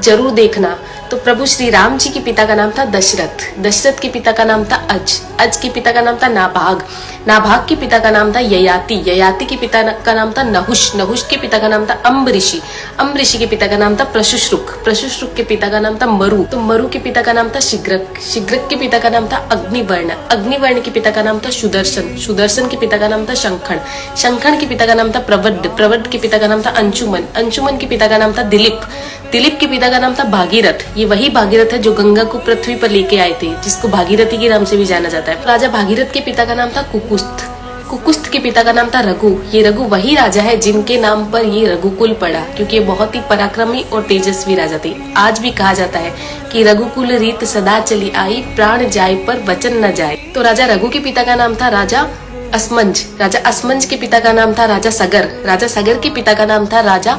जरूर देखना। तो प्रभु श्री राम जी के पिता का नाम था दशरथ, दशरथ के पिता का नाम था अज के पिता का नाम था नाभाग, नाभाग के पिता का नाम था ययाति, ययाति के पिता का नाम था नहुष, नहुष के पिता का नाम था अम्बऋषि, अम्बऋषि के पिता का नाम था प्रशुश्रुक, प्रशुश्रुक के पिता का नाम था मरु, तो मरु के पिता का नाम था शिग्रक, शिग्रक के पिता का नाम था अग्निवर्ण, अग्निवर्ण के पिता का नाम था सुदर्शन, सुदर्शन के पिता का नाम था शंखण, शंखण के पिता का नाम था प्रवड्ड, प्रवड्ड के पिता का नाम था अंशुमन, अंशुमन के पिता का नाम था दिलीप, दिलीप के पिता का नाम था भागीरथ, ये वही भागीरथ है जो गंगा को पृथ्वी पर लेके आए थे, जिसको भागीरथी के नाम से भी जाना जाता है। राजा भागीरथ के पिता का नाम था कुकुस्थ, कुकुस्थ के पिता का नाम था रघु, ये रघु वही राजा है जिनके नाम पर ये रघुकुल पड़ा, क्योंकि ये बहुत ही पराक्रमी और तेजस्वी राजा थे। आज भी कहा जाता है कि रघुकुल रीत सदा चली आई, प्राण जाए पर वचन न जाए। तो राजा रघु के पिता का नाम था राजा असमंज, राजा असमंज के पिता का नाम था राजा सगर, राजा सगर के पिता का नाम था राजा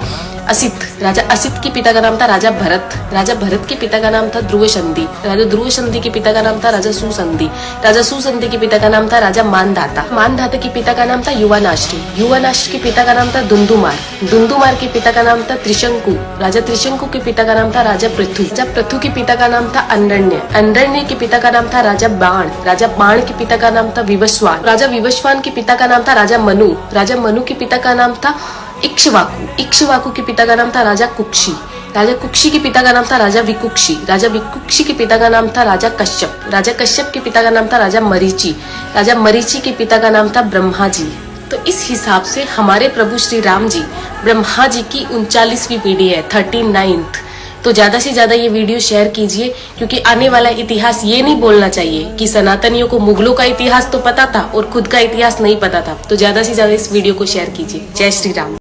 असित, राजा असित के पिता का नाम था राजा भरत, राजा भरत के पिता का नाम था ध्रुव संधि, राजा ध्रुव संधि के पिता का नाम था राजा सुसंधि, राजा सुसंधि के पिता का नाम था राजा मानधाता, मानधाता के पिता का नाम था युवानाश्री, युवानाश्री के पिता का नाम था दुंदुमार, दुंदुमार के पिता का नाम था त्रिशंकु, राजा त्रिशंकु के पिता का नाम था राजा पृथु, राजा पृथु के पिता का नाम था अंडरण्य, अंडरण्य के पिता का नाम था राजा बाण, राजा बाण के पिता का नाम था विवस्वान, राजा विवस्वान के पिता का नाम था राजा मनु, राजा मनु के पिता का नाम था इक्ष्वाकु, इक्ष्वाकु के पिता का नाम था राजा कुक्षी, राजा कुक्षी के पिता का नाम था राजा विकुक्षी, राजा विकुक्षी के पिता का नाम था राजा कश्यप, राजा कश्यप के पिता का नाम था राजा मरीचि, राजा मरीचि के पिता का नाम था ब्रह्मा जी। तो इस हिसाब से हमारे प्रभु श्री राम जी ब्रह्मा जी की 39वीं पीढ़ी है, 39th। तो ज्यादा से ज्यादा ये वीडियो शेयर कीजिए, क्योंकि आने वाला इतिहास ये नहीं बोलना चाहिए कि सनातनियों को मुगलों का इतिहास तो पता था और खुद का इतिहास नहीं पता था। तो ज्यादा से ज्यादा इस वीडियो को शेयर कीजिए। जय श्री राम।